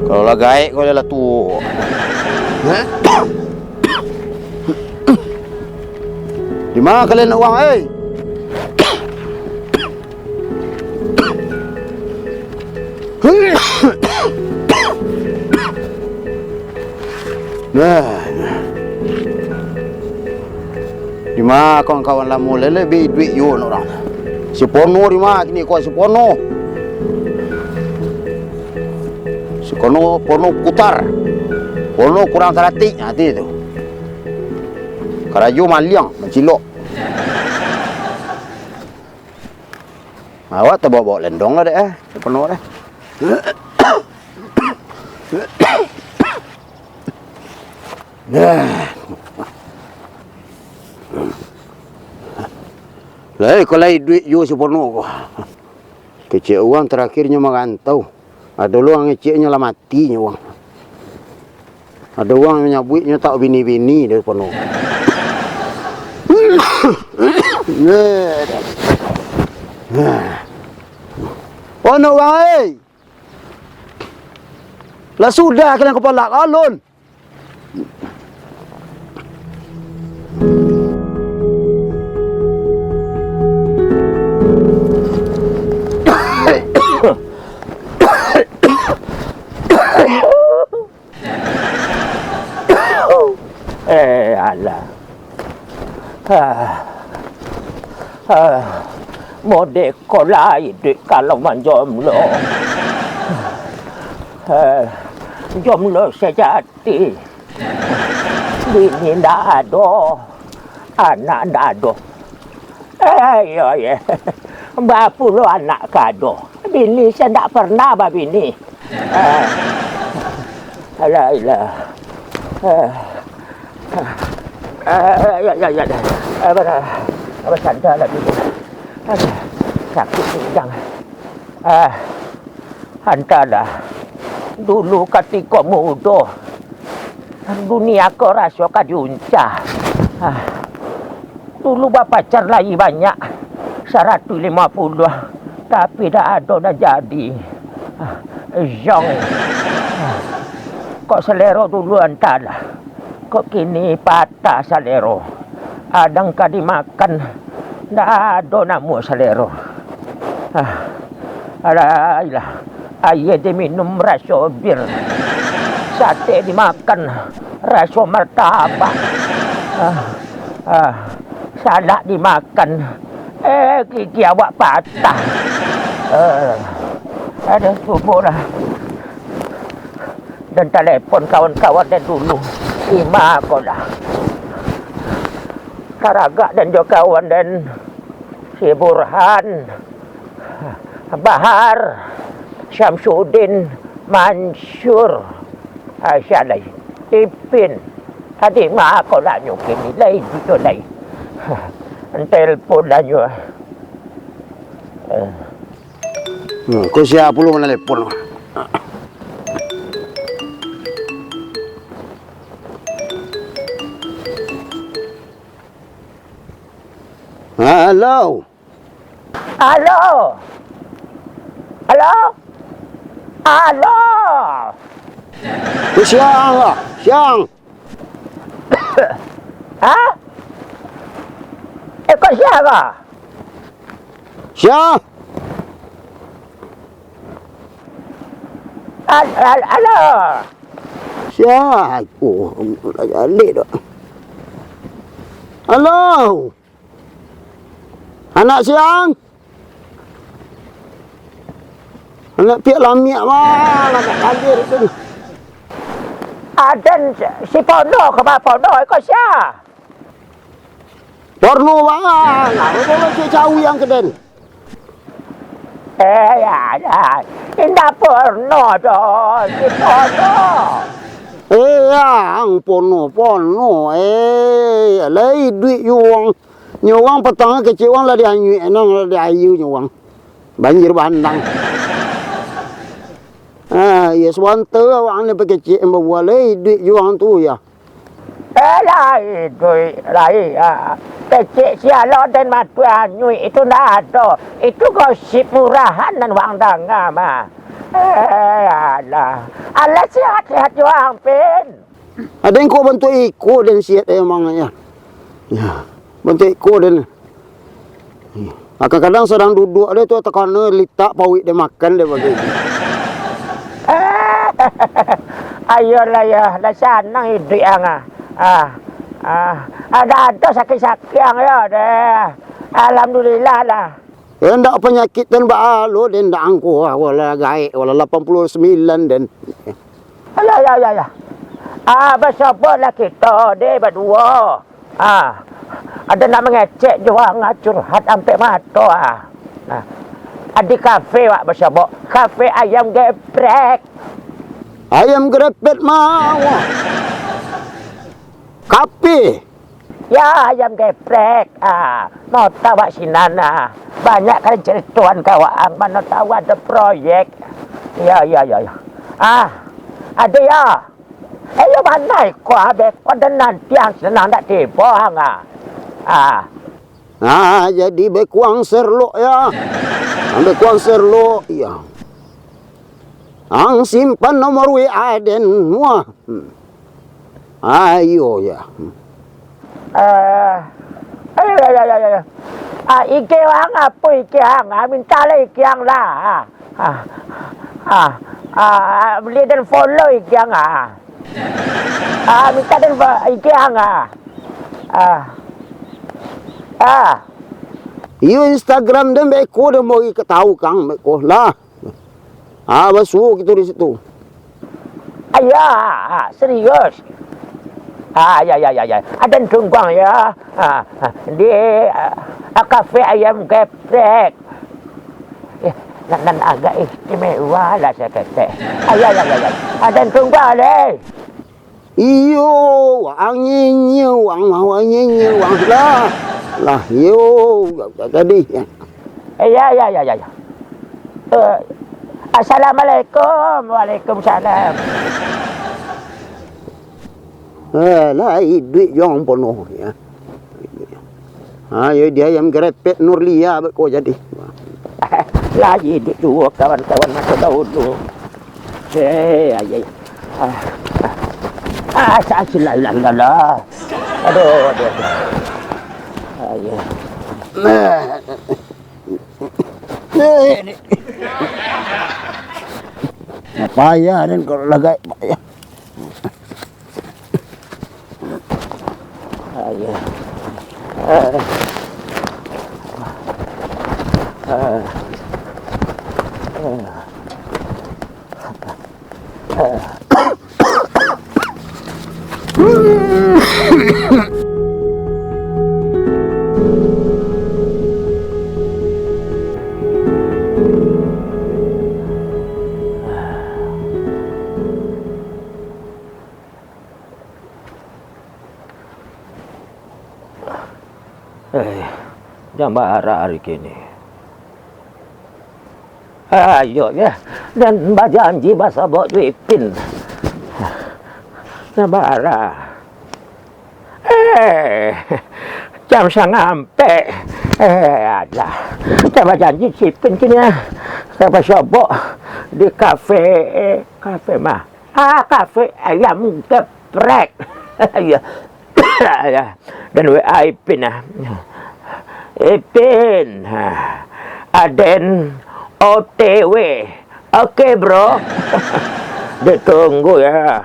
Kalau lah gaik kau dah tu. Di mana kalian nak uang, Di mana kawan-kawan lama lebih duit you orang. Si Pono di mana kini kau si Pono? Si Pono putar. Pono kurang teratik nanti tu. Karajo maliang mencilok. Awak tak bawa lendong lah deh, si Pono deh. Lah, kalau duit you si Pono kau. Kecil uang terakhirnya merantau. Ada uang kecilnya lah matinya uang. Ada uang nyabuitnya tak bini-bini dia Pono. Pono bang, lah sudah kalian kepala kalun. Alah. Modek kolai duit kalau menjomlo. Jomlo sejati. Bini ndak ada. Anak ndak ada. Ya. Bapuluh anak kado. Bini saya ndak pernah bini. Alah. Ya. Apa sadar lagi. Sakit pinggang. Hantalah. Dulu ketika muda. Dunia kau rasa kadiuncah. Dulu pacar lagi banyak. 150. Tapi dah ada dah jadi. Zong. Kok selera dulu hantalah. Kok kini patah selera. Adang kadi makan. Dah ada namu selera. Alah. Ayah diminum rasa bir. Sate dimakan rasa martabak. Salak dimakan. Gigi awak patah. Ada subuh lah. Dan telefon kawan-kawan dan dulu. Ima kau lah. Karagak dan juga kawan dan si Burhan, Bahar, Syamsuddin, Mansur, Syalai, Ipin. Tadi mah kau nak nyukin nilai itu lagi. Telefon dah nyuah. Kau siapa puluh mana telepon? Halo. Siang lah, siang. Kau siapa? Siang. Halo. Siang. Oh, alik dah. Halo. Anak siang. Anak pihak lamiak mana nak hadir tu. Adan si Pono ke apa Pono kau siapa? Porno bang. Aku boleh cek cawi yang keden. Ya. Indah Pono dah si Pono. Yang Pono. Lagi duit yuang. Nyuang petang kecil wang lah dia anyu enang lah dia ayu nyuang. Banjir bandang. Ya sewanta wang ni pakai kecil bawa lagi duit yuang tu ya. Lai doi lai kecik sialo dan matua nyui itu ndak ada. Itu gosip murahan dan wang danga mah. Alah sihat-sihat juang pin. Ada yang kau bentuk ikut dan sihat emangnya. Ya, bentuk ikut dan. Kadang-kadang sedang duduk dia tu tekan litak pawik dia makan dia bagi. Ayolah ya, dah senang hidup yang ada sakit-sakit yang ya deh. Alhamdulillah lah. Ndak penyakit dan baalo dan ndak angku wala gaik wala 89 dan. Ya. Bersabarlah kita deh berdua. Ada nak mengecek juga ngacurhat sampai mata. Ada kafe wak bersabar. Kafe ayam geprek. Ayam geprek mau. Kafe. Ya, ayam geprek. Mau tahu wak sinan. Banyak kan cerituan kawan. Mana tahu ada proyek. Ya. Ada ya. Ayo mana kau habis. Kau dan nanti yang senang tak tiba. Jadi bekuang serlok ya. Ambil kuang serlok ya. Ang simpan nomor WA den semua. Ayo ya. Ike wang apa ike hang? Minta lah ike hang lah. Beli dan follow ike hang. Minta dan ike hang. Iyo Instagram dan beko dan mau tahu kang beko lah. Basuh gitu di situ. Ayah, serius. Ya. Ada tunggang ya. Di kafe ayam geprek. Nan agak istimewa lah saya kata. Ya. Ada tunggang deh. Iyo, wang lah. Yo, tadi. Ya. Assalamualaikum. Waalaikumsalam. Lah duit yang penuh ya. Ya dia yang gerepet Nurlia kau jadi. Lagi duit dua kawan-kawan masa dahulu. Ya. Alhamdulillah. Aduh. Ya. Payah dan kalau lagai payah. Ya. Jam bara hari kini. Ayo ya. Dan berjanji bahasa bok duitin. Nabara. Jam sampai. Ada. Kita berjanji cipin kini ya. Kita sobok di kafe. Kafe mah. Kafe ayam geprek. Ya. Dan WA Ipin Ipin Aden OTW. Oke bro. Ditunggu ya.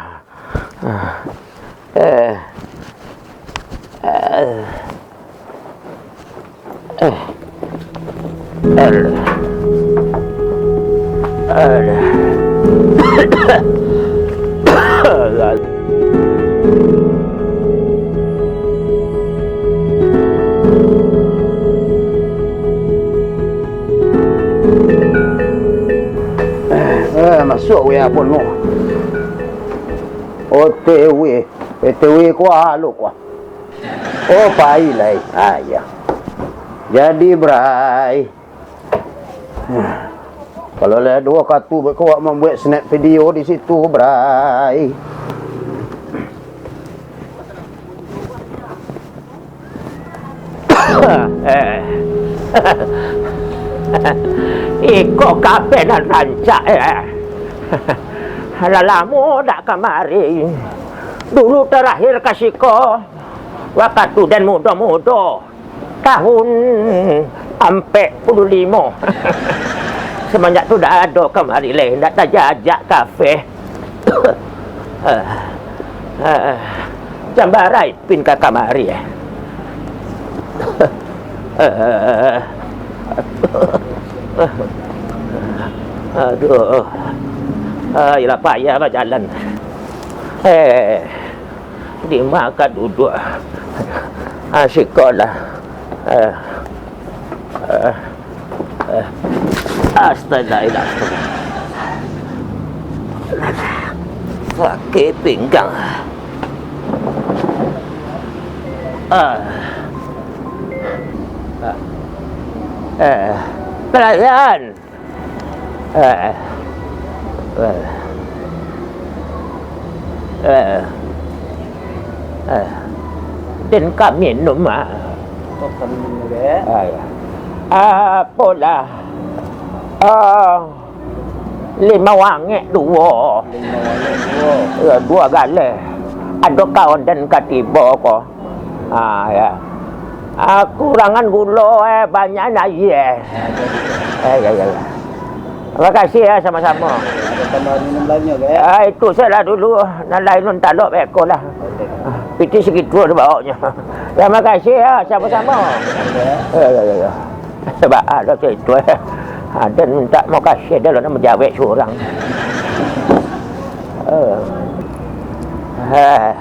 Masuk WA penuh. OTW. PTW kuah lu kuah. Oh, pai lai. Ya. Jadi brai. Kalau ada dua kartu kau membuat snap video di situ brai. Iko kabeh dan rancak lalamu dak kemari. Dulu terakhir kasih ko waktu dan muda-muda tahun 45. Semenjak tu dah ada kemari lain dak tajak kafe. Jambarai pin ke kamari. Aduh. Ialah payah berjalan. Di makan duduk. Sekolah. Astagfirullah. Sakit pinggang. Pelayan. Dan kami minum apalah 5 wangi 2 kali ada kawan dan katiba ko ya kurangan gula banyak ya. Terima kasih ya sama-sama. Ada tambah minum lainnya ke? Itu saya lah dulu. Yang lain pun tak ada beko lah. Piti segitu ada bawanya. Terima kasih ya sama-sama. Ya. Sebab ada itu dan minta mau kasih dia nak menjawab seorang. Ya.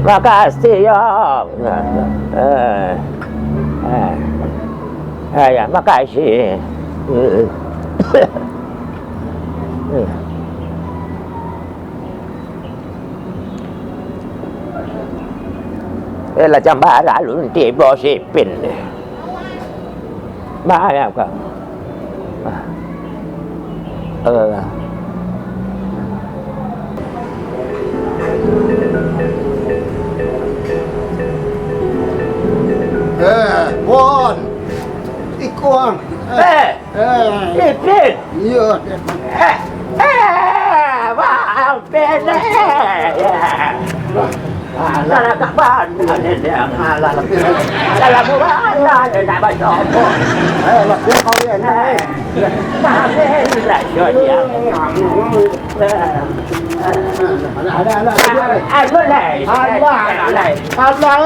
Makasih ya. Ya, makasih. Là Jambara luôn tìm bò xì pin. Ba em cả. Bon. Ikuang. Ipin. Iya. Wah, pene. Salah kapan? Salah murah, tak baca apa. Dia kau dia ni. Maafin lah, Jodia. Allah,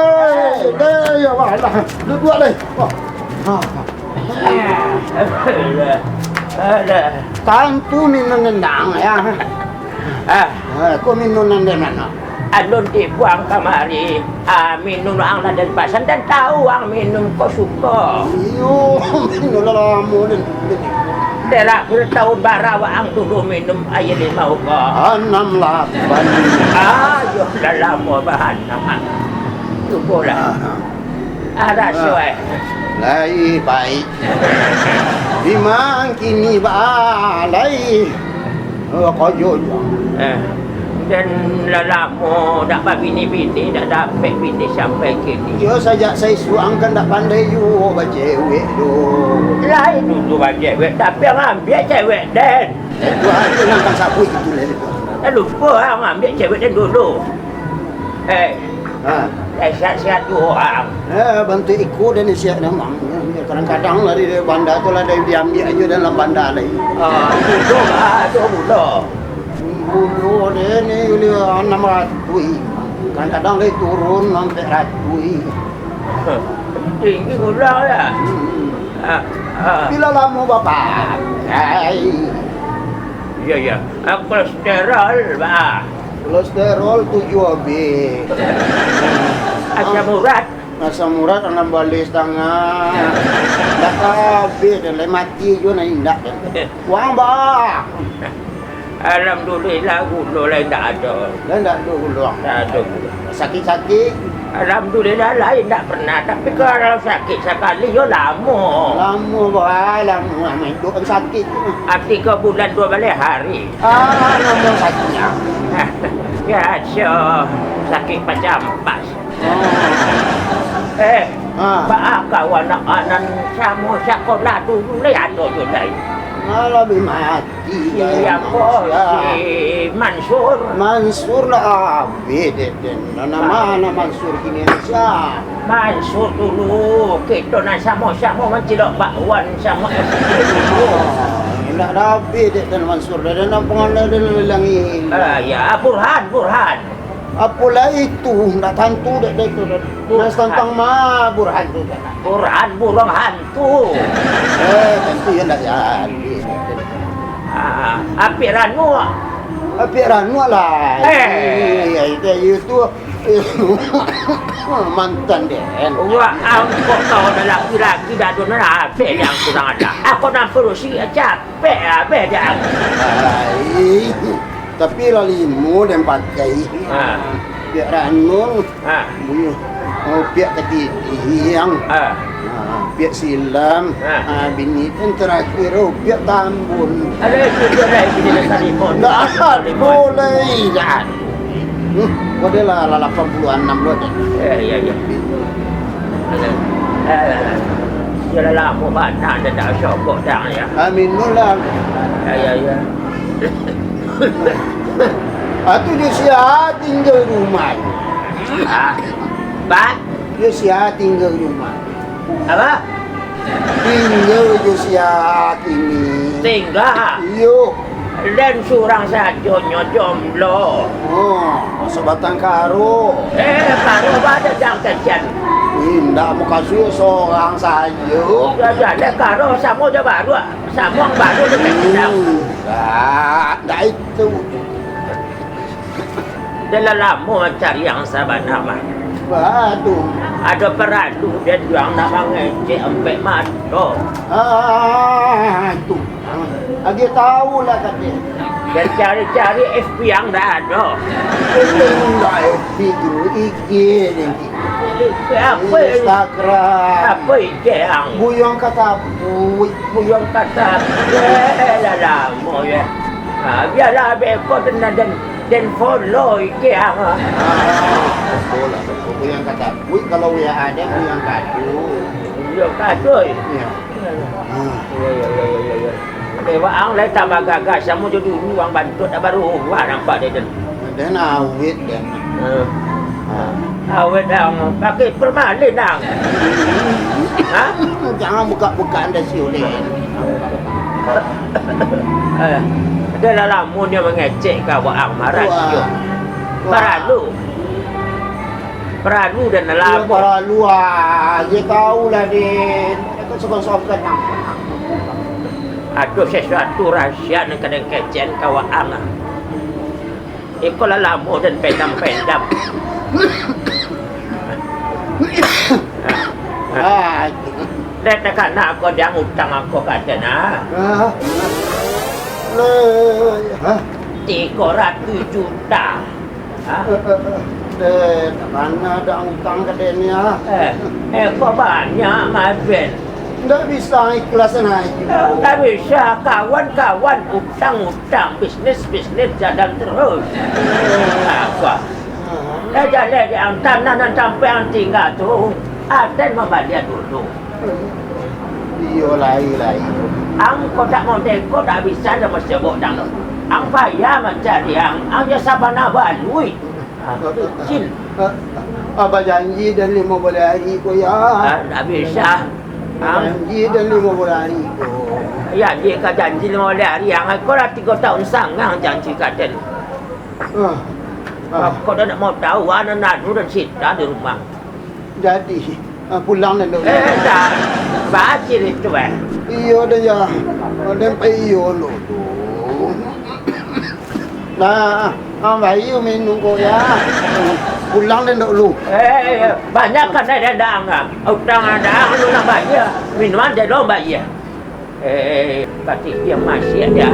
dia ya Allah. Duduk ni. Tantu minum nendang ya. Kau minum nendang mana? Alun dibuang kemari, minum ang dan pasan dan tahu ang minum kau suka. Iyo, minum lalamu ni. Derak bertahun barawa ang dulu minum air 5 ko. 6 lapan. Ayo dalam bahan nama. Tunggu lah. Ada suai. Lai baik. Di mang kini balai. Kau jojo. Dan lalamu dapat bini-bini dah dapat bini sampai kini. Yo saja saya suangkan tak pandai you baca cewek tu. Lain dulu baca cewek tapi yang ambil cewek dan. Itu aku nak sapu itu lah. Lupa yang ambil cewek dan dulu. Sihat-sihat tu orang. Bantu ikut dan siap memang. Kadang-kadang lah di bandar tu lah dia diambil aja dalam bandar lagi. Itu tu budak. Bulu dia ni 600. Kadang-kadang dia turun sampai 100. Tinggi kurang ya. Bila lama bapak? Ya. Kolesterol bah. Kolesterol 7B. Asam urat. Asam urat 16 setengah. Dah habis dan lain mati juga nak indak. Wang bah. Alhamdulillah gula lain tak ada. Lain tak ada gula. Tak ada. Sakit-sakit. Alhamdulillah lain tak pernah. Tapi kalau sakit sekali yo lama. Lama bah, lama hidup sakit. 3 bulan 2 balik hari. Lama sakitnya. Biasa sakit macam pas. Ah. Pak kawan anak sama sekolah dulu lihat tu lain. Malah mati. Siapa si Mansur? Mansur lah beda dan nama Mansur kini siapa? Mansur dulu kita nak sama-sama mencilok bakwan sama dulu. Nak dah beda dan Mansur dan pengalah dan lelangi. Ya Burhan. Apalah itu nak hantu dek itu. Nas tentang ma Burhan tu. Burhan burung hantu. Tentu yang nak jadi. Api ranu. Api ranu lah. Itu mantan dia. Wah, aku tahu dah laki-laki dah tu nak apa yang kurang ada. Aku nak berusi capek dah. Tapi lalimu dan pakai. Biar ranu. Biar ketidiang. Biar silam. Bini pun terakhir. Biar tambun. Ada juga lagi bini telefon. Tak boleh dah. Kau dia lah 86 lot. Ya. Dia lama banyak dia tak syokok dah ya. Amin lah. Ya. Itu dia sihat tinggal rumah. Pak? Dia sihat tinggal rumah. Apa? Tinggal dia sihat ini. Tinggal. Yo. Dan surang saja jomblo. Sebatang karo. Karo ada yang kecil. Indah muka seorang saja. Ada karo sama je baru. Sama baru dia kecil. Dah itu. Dia lama cari yang sabar nama. Batu. Ada peradu dia juang nama ngecek sampai mata. Itu. Lagi tahu lah katanya. Dan cari-cari FB yang dah ada. Enggak FB tu, IG ni. Apa? Instagram. Apa yang? Buyong kata bui. Buyong kata. Lama ya. Biarlah bekor dan follow yang. Betul lah. Buyong kata bui kalau ya ada buyong kado. Buyong kado. Ya. Dewa ang lai tambah gagas sama je dulu orang bantut dah baru wah nampak dia. Dan awet dan. Awet dah pakai permalin dah. Jangan buka-buka anda siulin. Dia dah lama dia mengecek kau ang marah dia. Peradu dan lama. Peradu dia tahulah dia. Aku sokan-sokan nampak. Ada sesuatu rahsia yang kadang kecen kawa angah. Ikolah lama dan pendam-pendam. Letakkan aku yang utang aku kata nak. 300 juta. Mana ada utang katanya. Kau banyak Marvin. Tak bisa ikhlas naik. Tak bisa kawan-kawan utang-utang bisnis jalan terus. Apa? Dah jalan yang tanah dan sampai yang tinggal tu, Aten membayar dulu. Iya lain. Ang kau tak mau tengok tak bisa dah mesti bodang. Ang payah mencari ang ya sabana balui. Kecil. Abah janji dan 5 hari ko ya. Tak bisa. Janji dan 5 hari ko. Ya dia kata janji 5 hari yang kau dah 3 tahun sangang janji kata. Kau dah nak mau tahu anak-anak dan Sita di rumah. Jadi pulang dan dulu. Dah. Baca itu Iyo dah ya. Dan iyo lo tu. Nah, bayi minum ko ya. Pulang dan dulu. Banyak kan ada dang. Utang ada lu nak bayar. Minuman dia dong bayar. Pasti dia masih ada.